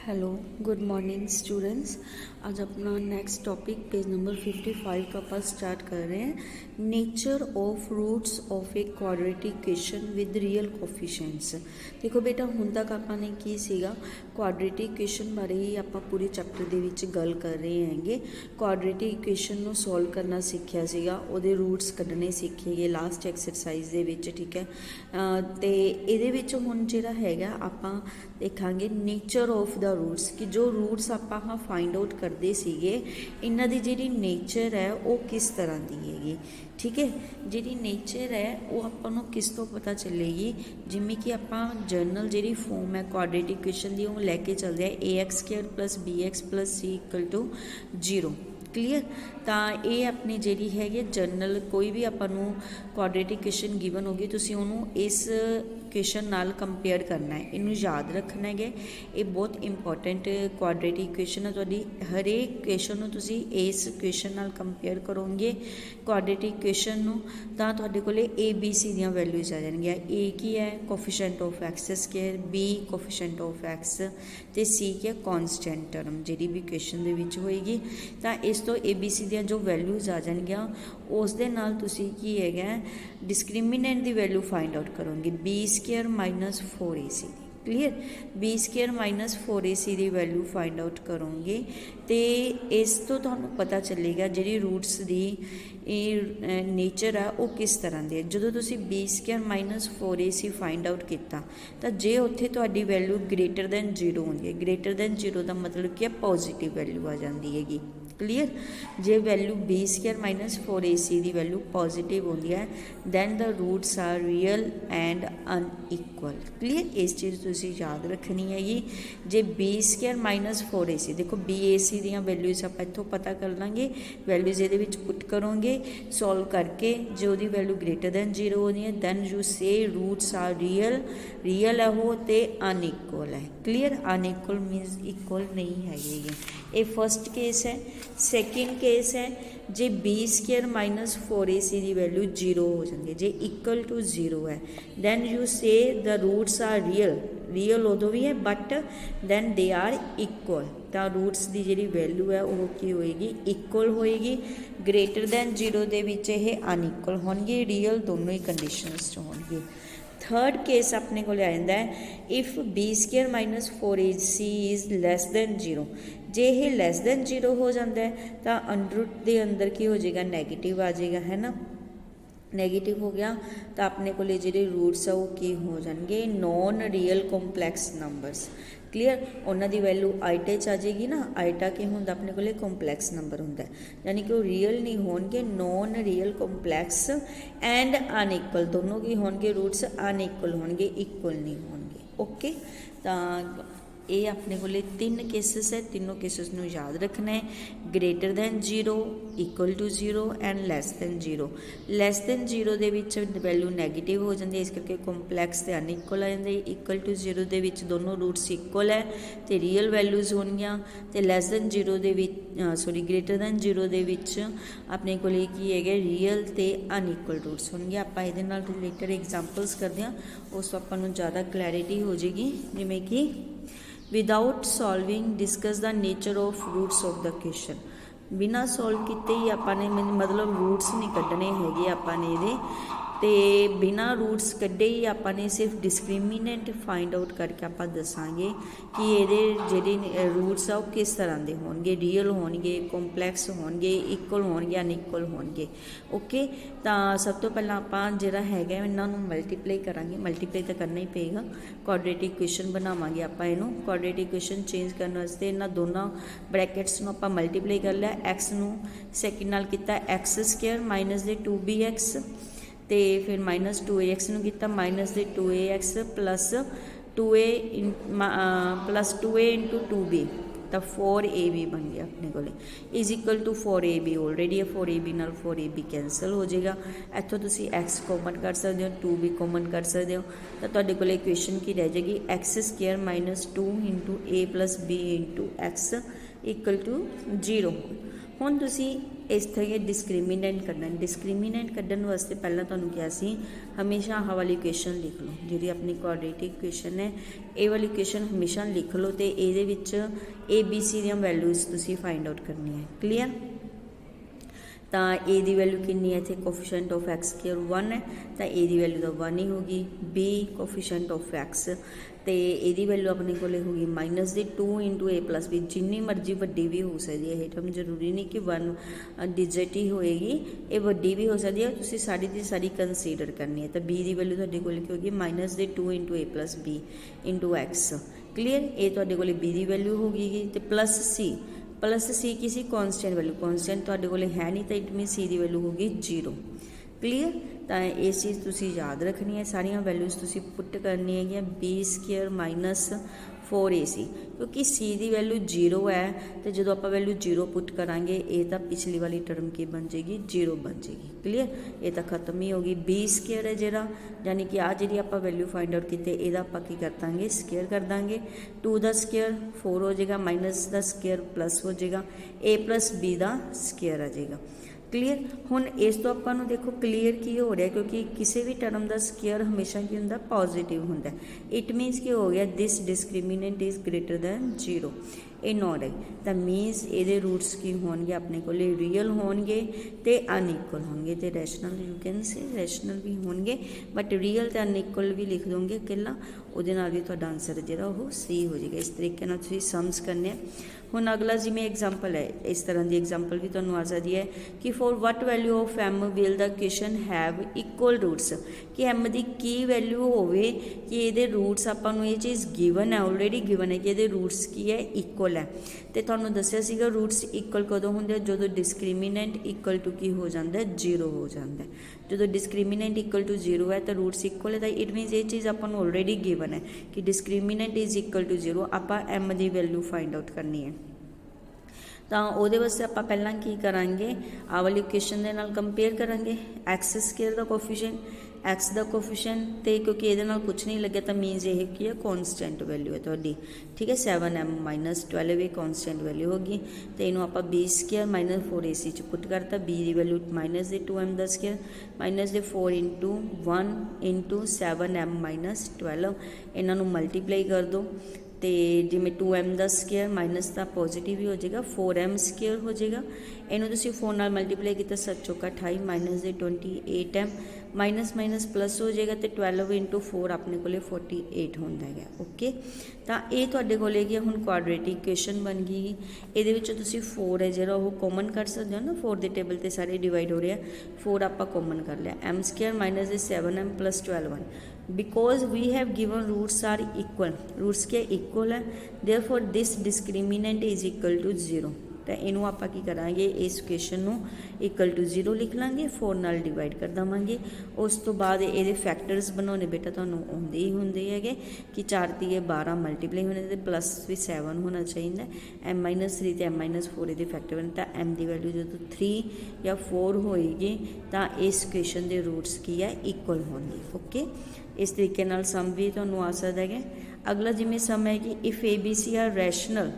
Hello good morning students. आज अपना next topic page number 55 का अपन स्टार्ट कर रहे हैं। Nature of roots of a quadratic equation with real coefficients. देखो बेटा हुण तक आपने की सीगा क्वाड्रेटिक इक्वेशन बारे ही आप पूरे चैप्टर दे विच गल कर रहे हैंगे। क्वाड्रेटिक इक्वेशन नूं सॉल्व करना सीखिया सीगा, उहदे रूट्स कढने सीखे गए लास्ट एक्सरसाइज दे विच, ठीक है। ते इहदे विच हुण जिहड़ा हैगा आपां देखांगे नेचर ऑफ द रूट्स कि जो रूट्स आपां हाँ फाइंड आउट करते सीगे इन्हां दी जिहड़ी नेचर है वो किस तरह की हैगी, ठीक है। जिहड़ी नेचर है वो आपां नूं किस तो पता चलेगी, जिवें कि आपां जर्नल जिहड़ी फॉर्म है क्वाड्रेटिक इक्वेशन दी वो लैके चलदे आ ax² + bx + c = 0। क्लीयर। तो ये अपनी जी है जर्नल कोई भी अपन क्वाड्रेटिक इक्वेशन गिवन होगी तुसी उन्होंने इस इक्वेशन नाल कंपेयर करना है, इनू याद रखना है। ये बहुत इंपॉर्टेंट क्वाड्रेटिक इक्वेशन है तुहाडी। हरेक इक्वेशन नूं तुसी इस इक्वेशन नाल कंपेयर करोगे क्वाड्रेटिक इक्वेशन नूं तां तुहाडे कोले ABC दीयां वैल्यूज़ आ जाणगीआं। A की है coefficient of x², B coefficient of x ते C की है कॉन्सटेंट टर्म जिहड़ी भी इक्वेशन दे विच होएगी। तां इस तो ABC दीयां जो वैल्यूज़ आ जाणगीआं उस दे नाल तुसी की हैगा डिस्क्रिमिनेंट दी वैल्यू फाइंड आउट करोगे b² - 4ac। Clear. b² - 4ac की वैल्यू फाइंड आउट करोगे तो इस तो तुहानूं पता चलेगा जिहड़ी रूट्स की नेचर है वो किस तरह की है। जो तुसी b² - 4ac फाइंड आउट किया तो जे उत्थे तुहाडी वैल्यू ग्रेटर दैन 0 होंदी है, ग्रेटर दैन 0 का मतलब कि पॉजिटिव वैल्यू आ जाती हैगी। क्लीयर। जे वैल्यू b² - 4ac की वैल्यू पॉजिटिव होती है then the roots are real and unequal. Clear. इस चीज़ तुसी याद रखनी हैगी। जे b² - 4ac देखो bac दियां वैल्यूज़ आप इत्थों पता कर लाँगे, वैल्यूज़ ये पुट करोगे सॉल्व करके जो दी वैल्यू ग्रेटर दैन 0 होनी है दैन यू से रूट्स आर रियल, रियल है वो तो अनईक्वल है। क्लीयर। अनईक्वल मीनस इक्वल नहीं हैगी। ये फर्स्ट केस है। सैकेंड केस है जे b² - 4ac की वैल्यू 0 हो जाती है, जे इक्वल टू 0 है then you say the roots are real, real उदों भी है but then they are equal. तो रूट्स की जी वैल्यू है वो की होएगी इक्वल होएगी। ग्रेटर दैन 0 दे विच ये अनईक्वल होणगे, रियल दोनों ही कंडीशनस होणगे। थर्ड केस अपने को आ जाता है if b² - 4ac is lace than 0। जे ये लैस दैन 0 हो जाता है तो अंडर के अंदर की हो जाएगा नैगेटिव आ जाएगा, है ना। नैगेटिव हो गया तो अपने को जो रूट्स है वो की हो जाएंगे non real complex numbers. Clear. उन्हों की वैल्यू आइटा आ जाएगी ना, आइटा की होंगे अपने को कॉम्पलैक्स नंबर होंगे, यानी कि वो रियल नहीं होंगे, non real complex and unequal दोनों की होंगे रूट्स अनईक्वल होंगे, इक्वल नहीं होंगे। ओके। तो ये अपने को 3 केसिस है, तीनों केसिस नूं याद रखना है। Greater than 0, equal to 0 and less than 0। Less than 0 they which value negative हो जाती है, इस करके कॉम्पलैक्स ते अनईक्वल आ जाते। इक्वल टू 0 दे विच दोनों रूट्स इक्वल है तो रियल वैल्यूज़ होणगियां ते lace than 0 they which sorry greater than 0 they विच अपने को की है रियल ते अनईक्वल रूट्स होणगे। आपां इहदे नाल रिलेटेड एग्जाम्पल्स करदे हां, उस तो आपां नूं ज़्यादा क्लैरिटी हो जाएगी। जिवें कि without solving discuss the nature of roots of the question. बिना सॉल्व किते ही आपने मतलब रूट्स नहीं कढ़ने है आपने ये तो बिना रूट्स कढ़े ही आपने सिर्फ डिस्क्रिमिनेंट फाइंड आउट करके आप दसांगे कि ये जे रूट्स आ वो किस तरह के होंगे, रियल होंगे, कॉम्पलैक्स होंगे, इक्वल होंगे, अनईक्वल होंगे। ओके। तो सब तो पहला आप जो है इन्हों मल्टीप्लाई करांगे, मल्टीप्लाई तो करना ही पेगा। क्वाड्रेटिक इक्वेशन बनावांगे आप इनू क्वाड्रेटिक इक्वेशन चेंज करने वास्ते इन्होंने दोनों ब्रैकेट्स नूं आप मल्टीप्लाई कर लिया। एक्स नूं सैकेंड नाल कीता x² - 2bx तो फिर -2ax नूं कीता -2ax + 2a + 2a × 2b तो 4ab बन गया अपने को is equal to 4ab। Already 4ab नाल 4ab कैंसल हो जाएगा। इतों तुसी x कॉमन कर सकते हो, 2b कॉमन कर सकते हो तो तुहाडे कोल इक्वेशन की रह जाएगी x² - 2 × a + b × x = 0। ਹੁਣ ਤੁਸੀਂ इस तरह डिस्क्रिमिनेंट करना। डिस्क्रिमिनेंट कढ़न वास्ते पहला तुहानूं क्या सी, हमेशा आह वाली इक्वेशन लिख लो, जी अपनी क्वाड्रेटिक इक्वेशन है, ये वाली इक्वेशन हमेशा लिख लो। तो ये ABC दी वैल्यूज़ तुसीं फाइंड आउट करनी है। क्लीयर? तो ए दी वैल्यू कितनी है, इतने कोफिशेंट ऑफ एक्स स्क्वेयर 1 है, तो ए दी वैल्यू तो 1 ही होगी। बी कोफिशेंट ऑफ एक्स, तो ये वैल्यू अपने को होगी माइनस दी 2 इंटू ए प्लस बी, जिन्नी मर्जी वड्डी भी हो सकती है। टर्म जरूरी नहीं कि 1 डिजिट ही होएगी, ये वड्डी भी हो सकती है, तुसीं सारी दी सारी कंसीडर करनी है। तो बी दी वैल्यू तुहाडे कोल होगी माइनस दी 2 into a plus b into x. Clear? ये तुहाडे कोल बी दी वैल्यू होगी। तो प्लस सी किसी कॉन्सटेंट वैल्यू, कॉन्सटेंट तुहाडे कोल है नहीं, तो it mean c the value होगी 0। क्लीयर? तो ये चीज़ तुसी याद रखनी है, सारिया वैल्यूज़ तुसी पुट करनी है बी स्क्वेयर माइनस 4AC, क्योंकि सी की वैल्यू 0 है, तो जो आप वैल्यू 0 पुट करांगे ये तो पिछली वाली टर्म की बन जाएगी 0 बन जाएगी। क्लीयर? ये तो खत्म ही होगी। बी स्क्वेयर है जरा, यानी कि आ जी आप वैल्यू फाइंड आउट की आप कर देंगे स्क्वेयर कर देंगे, 2 का स्क्वेयर 4 हो जाएगा, माइनस का स्क्वेयर प्लस हो जाएगा, ए प्लस बी का स्क्वेयर आ जाएगा। क्लीयर? हुण इस तो आपां नूं देखो क्लीयर की हो रहा, क्योंकि किसी भी टर्म का स्क्वेयर हमेशा की हुंदा पॉजिटिव हुंदा। इट मीनस की हो गया this discriminant is greater than 0, ये नॉट है। तो मीनस ये रूट्स की होंगे अपने को रियल होंगे तो अनइक्वल होंगे, तो rational you can say rational भी होंगे, बट रियल तो अनइक्वल भी लिख दोगे अकेला, उहदे नाल भी तुहाडा आंसर जिहड़ा वो सही हो जाएगा। इस तरीके नाल तुसीं सम्स करने। हुण अगला जिवें एग्जाम्पल है, इस तरह की एग्जाम्पल भी तुहानूं आ सकती है कि for what value of m will the equation have equal roots, कि एम की की वैल्यू होवे कि ये रूट्स आपां नूं ये चीज़ गिवन है, ऑलरेडी गिवन है कि ये रूट्स की है इक्वल है। तो तुहानूं दस्सिया सीगा रूट्स इक्वल कदों हुंदे, जदों डिस्क्रिमिनेंट इक्वल टू की हो जाता है 0 हो जाता है। जो डिस्क्रिमिनेंट इक्वल टू 0 है तो रूट्स इक्वल है, तो इट मीनस ये चीज़ आपां नूं ऑलरेडी गिवन है कि डिस्क्रिमिनेंट इज़ इक्वल टू 0, आपां एम की वैल्यू फाइंड आउट करनी है। तो वो वास्ते आप पहला की करांगे, आ वाली इक्वेशन के नाल कंपेयर करांगे एक्स स्क्वेयर का कोफिशिएंट, एक्स का कोफिशिएंट, तो क्योंकि ये कुछ नहीं लगे तो मीनस ये की है कॉन्सटेंट वैल्यू है थोड़ी। ठीक है, 7m माइनस 12 ये कॉन्सटेंट वैल्यू होगी। तो इनू आप बी स्क्वेयर माइनस 4AC च पुट करता, बी की वैल्यू माइनस दे 2m का स्क्वेयर माइनस दे 4 इंटू 1 इंटू 7m माइनस 12, इन्हों मल्टीप्लाई कर दो। तो जिमें 2m का स्क्वेयर माइनस का पॉजिटिव ही हो जाएगा, 4m स्क्वेयर हो जाएगा। इनू तुसीं 4 नाल मल्टीप्लाई किया 7 चौका 28 माइनस दे 28m माइनस माइनस प्लस हो जाएगा, तो 12 इंटू 4 अपने को 48 होंदा है। ओके, तो ये तुहाडे कोल हुण क्वाड्रेटिक इक्वेशन बन गई। ये 4 है जो वो कॉमन कर सकते हो ना, 4 के टेबल पर सारे डिवाइड हो रहे हैं, 4 आप कॉमन कर लिया, m स्क्वेयर माइनस दे 7m plus 12 because we have given roots are equal, roots के इक्वल है, therefore this discriminant is equal to 0। तो इनू आप करांगे इस इक्वेशन नू इक्वल टू 0 लिख लांगे, 4 नाल डिवाइड कर देवांगे। उस तो बाद ये फैक्टर्स बनाने बेटा तुहानूं आउंदे ही हुंदे हैगे कि 4 × 12 मल्टीप्लाई होने ते प्लस भी 7 होना चाहिए, m-3 तो m-4 ये फैक्टर बने, तो m की वैल्यू जो 3 या 4 होएगी तो इस इक्वेशन के रूट्स की है इक्वल होंगे। ओके, इस तरीके नाल सम भी तुहानूं आ सकदा है। अगला जिवें सम है कि इफ ABC आर रैशनल,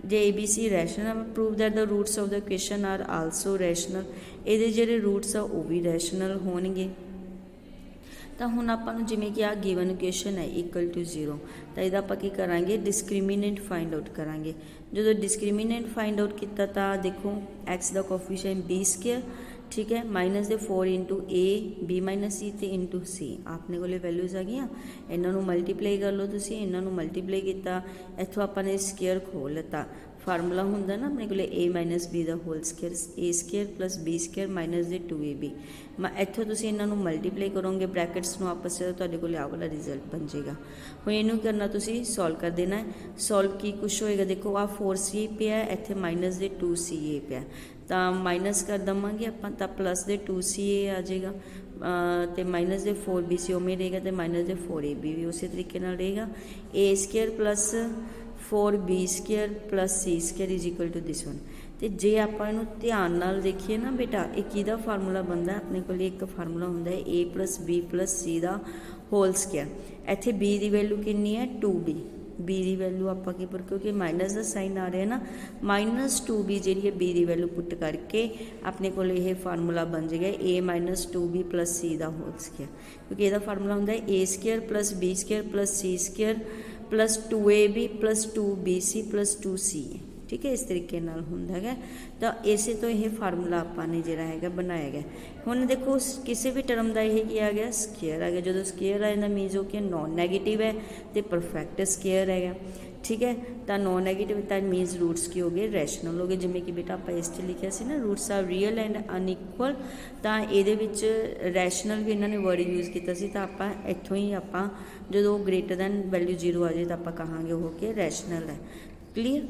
जे ABC rational prove that the roots of the equation are also rational, ये जिहड़े रूट्स आ वो भी रैशनल होणगे। तो हुण आपां नूं जिवें कि आ गिवन इक्वेशन है इक्वल टू 0, तो इहदा आपां की करांगे डिस्क्रिमिनेंट फाइंड आउट करांगे। जो डिस्क्रिमिनेंट फाइंड आउट किया तो देखो एक्स का कोफिशिएंट बी स्क्वेयर, ठीक है, माइनस दे 4 into a b minus c तो इंटू सी अपने को वैल्यूज़ आ गई। इन्हों मल्टीप्लाई कर लो, तुम इन्हों मल्टीप्लाई किया, इतों आपने स्केयर खोल लिता, फार्मूला होंगे ना अपने को ए माइनस बी का whole square, a square plus b square minus दे 2ab। इतों तुम इन्हों मल्टीप्लाई करोगे ब्रैकेट्स में आपस में, तो आ वाला रिजल्ट बन जाएगा। हुण इनू करना तुम सॉल्व कर देना है। सॉल्व की कुछ होएगा, देखो आ 4c पे है, इत्थे माइनस दे 2ca पे, तो माइनस कर देवांगे आप, तो प्लस दे 2ca आ जाएगा, तो माइनस दे 4bc उमें रहेगा, तो माइनस दे 4ab भी उसी तरीके रहेगा। A square plus 4b square plus c square is equal to this one. तो जे आप ध्यान नाल देखिए ना बेटा, एक किहदा फार्मूला बनता, अपने को एक फार्मूला होंदा है ए प्लस बी प्लस सी का होल स्केयर। इत्थे बी की वैल्यू कितनी है 2b, बी की वैल्यू आप क्योंकि माइनस का साइन आ रहा है ना, -2b जी है बी की वैल्यू पुट करके अपने को यह फार्मूला बन जाएगा a-2b + c का होल स्केयर, क्योंकि यदा फार्मूला होंगे a² + b² + c² + 2ab + 2bc + 2c, ठीक है। इस तरीके नाल हुंदा है, तो इसे तो यह फार्मूला आपने जिहड़ा है बनाया गया। हुण देखो किसी भी टर्म का यह की आ गया स्केयर आ गया, जो स्केयर आ जाता मीनस वो कि नॉन नैगेटिव है तो परफेक्ट स्केयर है, ठीक है। तो नॉन नैगेटिव तो मीनस रूट्स की हो गए रैशनल हो गए, जिमें कि बेटा आप इस लिखा सी ना roots are real and unequal, तो ये रैशनल भी इन्होंने वर्ड यूज़ किया सी, तो आप इत्थों ही आप जो ग्रेटर दैन वैल्यू 0 आ जाए तो आप कहांगे वो कि रैशनल है। क्लीयर।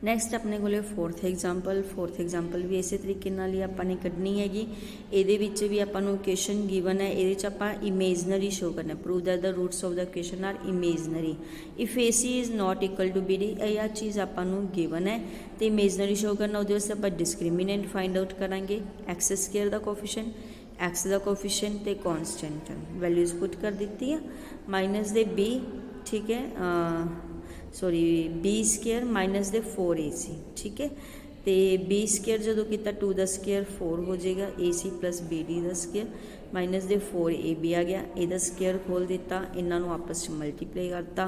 नैक्सट अपने को फोर्थ एग्जाम्पल भी इस तरीके ही आपने कढ़नी हैगी। ये भी आपको क्वेश्चन गिवन है, ये आप इमेजनरी शो करना, prove that the roots of the question are imaginary if a c is not equal to b d. यह चीज़ आपको गिवन है तो इमेजनरी शो करना, वो आप डिस्क्रिमिनेंट फाइंड आउट करांगे, x² का कोफिशिएंट, x का कोफिशिएंट तो कॉन्सटेंट वैल्यूज़ पुट कर दी है, माइनस दे b, ठीक है, सॉरी b² माइनस दे 4ac, ठीक है। तो b² जो किया 2 का स्केयर 4 हो जाएगा, ac + bd का स्केयर माइनस दे 4ab आ गया, यदा स्केयर खोल दिता, इन्हों आपस में मल्टीप्लाई करता,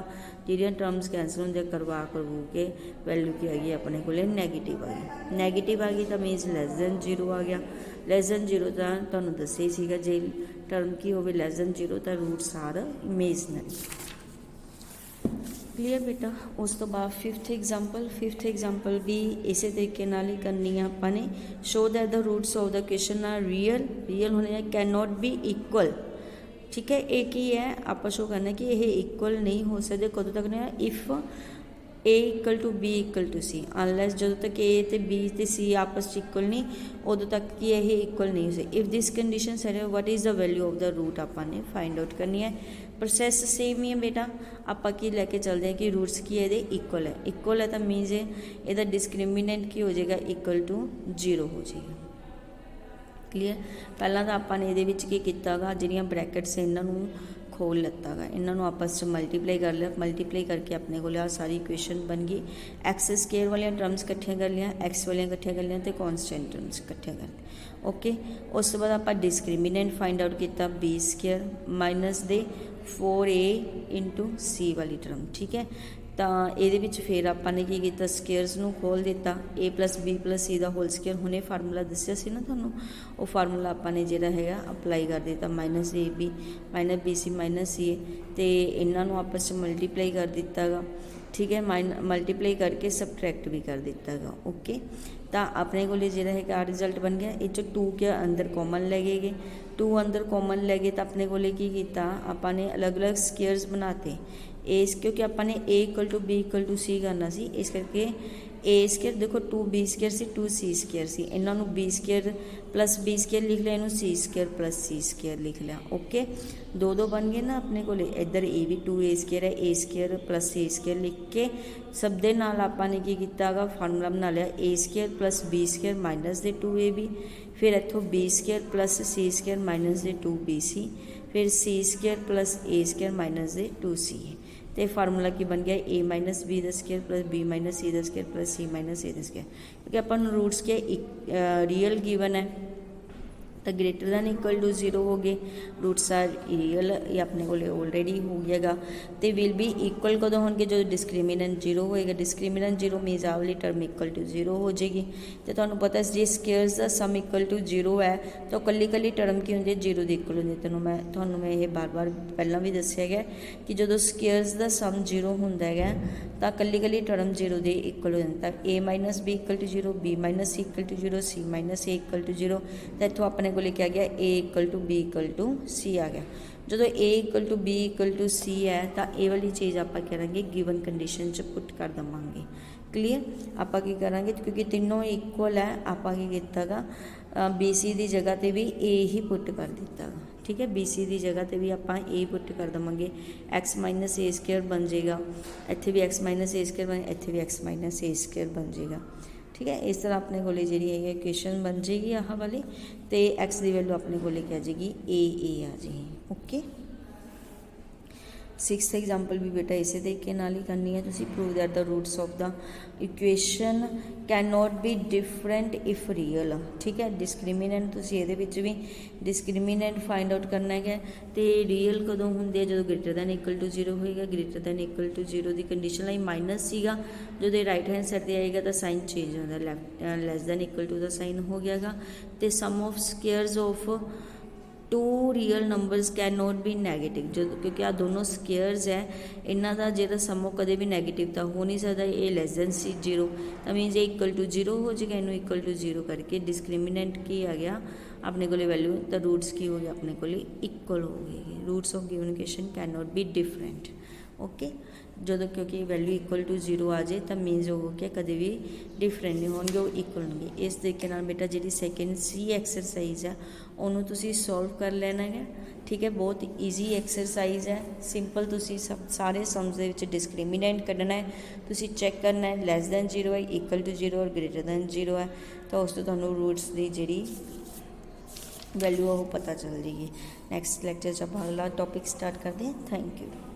जिहड़ियां टर्म्स कैंसल होंगे करवा के वैल्यू की आ गई अपने को नैगेटिव आ गई। नैगेटिव आ गई तो मीनस < 0 आ गया, < 0 तो तुहानूं दस्सिया ही सीगा जे टर्म की हो < 0 तो रूट्स आर इमेजनरी। क्लीयर बेटा। उस तो बाद फिफ्थ एग्जाम्पल भी इस तरीके ही करनी है आपने। Show that the roots of the question are real होने कैन नॉट बी इक्वल, ठीक है। एक ही है आप शो करना कि यह इक्वल नहीं हो सकते, कदों तक नहीं, if a equal to b equal to c, unless जो तक ए तो बी तो सी आपस इक्वल नहीं, उदों तक कि यह इक्वल नहीं हो सकते। If this condition sir what is the value of the root आपने फाइंड आउट करनी है। प्रोसैस सेम ही है बेटा, आप लैके चलते हैं कि रूट्स की ये इक्वल है तो मीनस यदा डिस्क्रिमिनेंट की हो जाएगा इक्वल टू 0 हो जाएगा। क्लीयर। पहला तो आपने ये किया जिहड़ियां ब्रैकेट्स इन्हों खोल लता गा, इन्हों आपस में मल्टीप्लाई कर लिया, मल्टीप्लाई करके अपने को आ सारी इक्वेशन बन गई। x² वाली टर्म्स कट्ठियां कर लिया, x वाली कट्ठियां कर लिया तो कॉन्सटेंट टर्म्स कट्ठियां कर। ओके, उस तो बाद आप डिस्क्रिमिनेंट फाइंड आउट किया b² माइनस दे 4a × c वाली टर्म, ठीक है। तो ये फिर आपने की किया स्केयर्स नूं खोल दिता, a + b + c का होल स्केयर, हुणे फार्मूला दस्सिया सी ना तुहानूं, वो फार्मूला आपने जिहड़ा है अपलाई कर दिता, -ab -bc -ca, तो इन्हों आपस में मल्टीप्लाई कर दिता गा, ठीक है। मल्टीप्लाई करके सबट्रैक्ट भी कर दिता गा। ओके, तो अपने को जिहड़ा है रिजल्ट बन गया। ये 2 के अंदर कॉमन ले गए, 2 अंदर कॉमन ले गए तो अपने को की किया आपने अलग अलग स्केयर्स बनाते एस, क्योंकि आपने a = b = c करना सी, इस करके a² देखो 2b² सी 2c² सी, इन्हों b² + b² लिख लिया, इनू c² + c² लिख लिया। ओके, 2 बन गए ना अपने को। इधर ए भी 2a² है, a² + c² लिख के सब दे नाल आपने की किया फार्मूला बना लिया a² + b² माइनस दे 2ab, फिर इतों b² + c² माइनस दे 2bc, फिर c² + a² माइनस दे 2c। तो फार्मूला की बन गया a - b² + b - c² + c - a², क्योंकि अपन रूट्स के रियल गिवन है तो ग्रेटर दैन इक्वल टू 0 हो गए, रूट्स आर रियल ये अपने को ऑलरेडी हो गया। तो विल बी इक्वल कदों होंगे जो डिस्क्रिमिनेंट 0 होएगा, डिस्क्रिमिनेंट 0 मीनस आ वाली टर्म इक्वल टू 0 हो जाएगी। तो तुहानूं पता जे स्केयर्स का सम इक्वल टू 0 है तो कली कली टर्म की होंगी 0 के इक्वल होंगी। तेनों मैं ये बार बार पहला भी दसिया गया कि जो स्केयर्स का सम 0 होंदा है तो कली कली टर्म 0 के इक्वल हो जाता है। a - b = 0, b - c = 0, c - a = 0, तो इतों अपने को लिखा गया a = b = c आ गया। जो a = b = c है तो ये वाली चीज़ आप करेंगे गिवन कंडीशन च पुट कर देवांगे। क्लीयर। आप की करेंगे क्योंकि तीनों इक्वल है, आप किया बी सी की जगह पर भी a ही पुट कर दिता, ठीक है। बी सी की जगह पर भी आप a पुट कर देवांगे, x - a² बन जाएगा, इत्थे भी x - a² बन, इत्थे भी x - a² बन जाएगा, ठीक है। इस तरह अपने को जी है इक्वेशन बन जाएगी आह वाली, तो एक्स की वैल्यू अपने को क्या आ जाएगी a आ जाएगी। ओके, सिक्स्थ एग्जाम्पल भी बेटा इसे तरीके नाल ही करनी है। तुसी prove that the roots of the equation can not be different if real, ठीक है। डिस्क्रिमिनेंट तुसी इहदे विच भी डिस्क्रिमिनेंट फाइंड आउट करना है। तो रियल कदों हुंदे आ, जदों ग्रेटर दैन इक्वल टू 0 होएगा। ग्रेटर दैन इक्वल टू 0 की कंडीशन लाइन माइनस सीगा, जो राइट हैंड साइड पर आएगा तो साइन चेंज होता, left less than equal to का साइन हो गया गा। तो sum of squares of two real numbers can not be negative, जो क्योंकि आ दोनों स्केयर्स है, इन्हों का जो समो कदे भी नैगेटिव तो हो नहीं सकता। ये लैस दैन 0 तो मीनस ये इक्वल टू 0 हो जाएगा। इनू इक्वल टू 0 करके डिस्क्रिमिनेंट की आ गया अपने को वैल्यू, तो रूट्स की हो गया अपने को इक्वल हो गए। Roots of given equation can not be different, okay. जो क्योंकि वैल्यू इक्वल टू 0 आ जाए तो मीनस हो गया कभी भी डिफरेंट नहीं होंगे, वो इक्वल होंगे। इस तरीके नाल बेटा जी सैकेंड सी एक्सरसाइज है उन्होंने तुसी सॉल्व कर लेना है, ठीक है। बहुत ईजी एक्सरसाइज है, सिंपल। तुसी सब सारे सम्स दे विच डिस्क्रिमिनेंट कढ़ना है, तुसी चैक करना है लैस दैन 0 है, इक्वल टू 0 और ग्रेटर दैन 0 है, तो उस तो तुहानू रूट्स की जी वैल्यू है वो पता चल जाएगी। नैक्सट लैक्चर च आप अगला टॉपिक स्टार्ट करते हैं। Thank you.